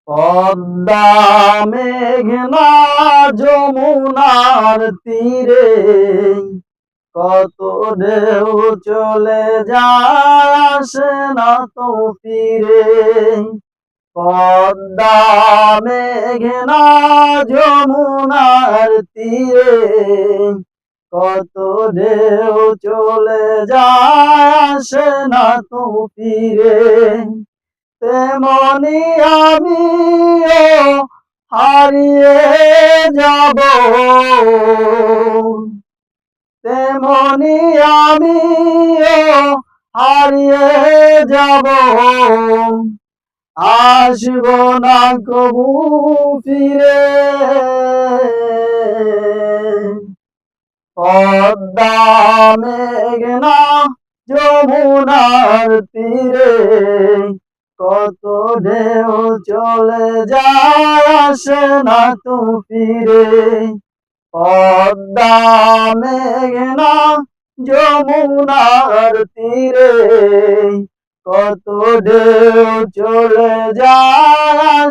পদ্মা মেঘনা যমুনার তীরে কত ঢেউ চলে যায় আসে না তো ফিরে। পদ্মা মেঘনা যমুনার তীরে কত ঢেউ চলে যায় আসে না তো ফিরে। তেমনি আমিও হারিয়ে যাব, তেমনি আমিও হারিয়ে যাব, আসব না কবু ফিরে। পদ্মা মেঘনা যমুনার তীরে কত ঢেউ চলে যায় আসে না তো ফিরে। পদ্মা মেঘনা যমুনার তীরে কত ঢেউ চলে যায়।